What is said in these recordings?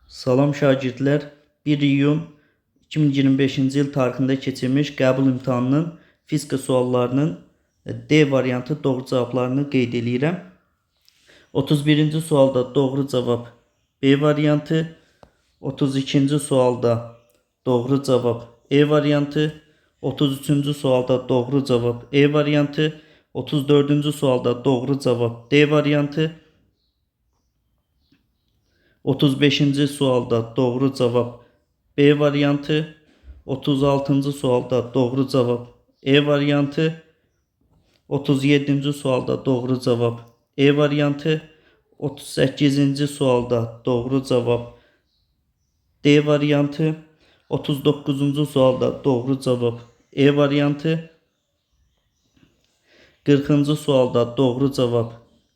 Salam şagirdlər, 1 iyun 2025-ci il tarixində keçirilmiş qəbul imtahanının fizika suallarının D variantı doğru cavablarını qeyd edirəm. 31-ci sualda doğru cavab B variantı, 32-ci sualda doğru cavab E variantı, 33-cü sualda doğru cavab E variantı, 34-cü sualda doğru cavab D variantı, 35-ci sualda doğru cavab B variantı, 36-cı sualda doğru cavab E variantı, 37-ci sualda doğru cavab E variantı, 38-ci sualda doğru cavab D variantı, 39-cu sualda doğru cavab E variantı, 40-cı sualda doğru cavab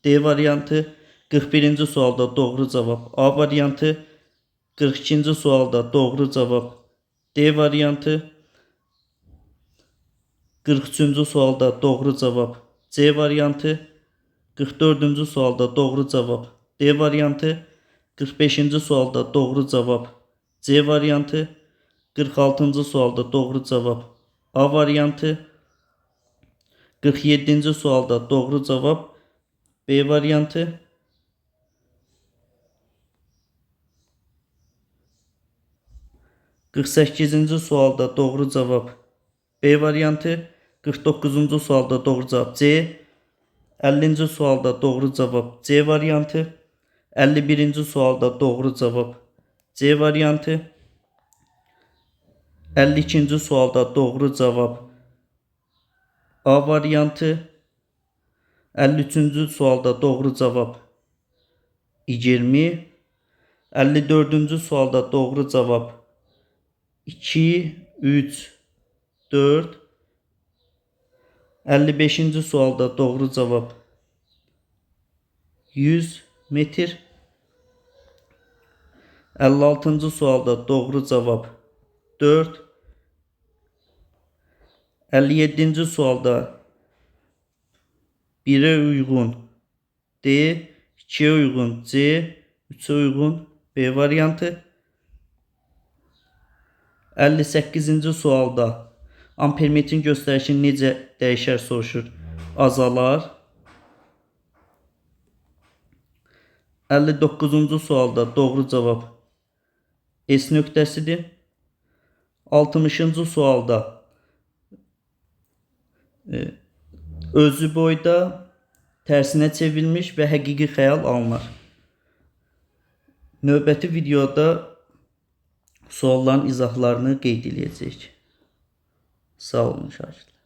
D variantı, 41-ci sualda doğru cavab A variantı, 42-ci sualda doğru cavab D variantı, 43-cü sualda doğru cavab C variantı, 44-cü sualda doğru cavab D variantı, 45-ci sualda doğru cavab C variantı, 46-cı sualda doğru cavab A variantı, 47-ci sualda doğru cavab B variantı, 48-ci sualda doğru cavab B variantı, 49-cu sualda doğru cavab C, 50-ci sualda doğru cavab C variantı, 51-ci sualda doğru cavab C variantı, 52-ci sualda doğru cavab A variantı, 53-cü sualda doğru cavab 20, 54-cü sualda doğru cavab 2, 3, 4, 55-ci sualda doğru cavab 100 metr, 56-cı sualda doğru cavab 4, 57-ci sualda 1'e uygun D, 2'ye uygun C, 3'e uygun B variantı, 58-ci sualda ampermetrin göstərişi necə dəyişər soruşur. Azalar. 59-cu sualda doğru cavab S nöqtəsidir. 60-cı sualda özü boyda tərsinə çevrilmiş və həqiqi xəyal alınır. Növbəti videoda sualların izahlarını qeyd edəcəyik. Sağ olun şagirdlər.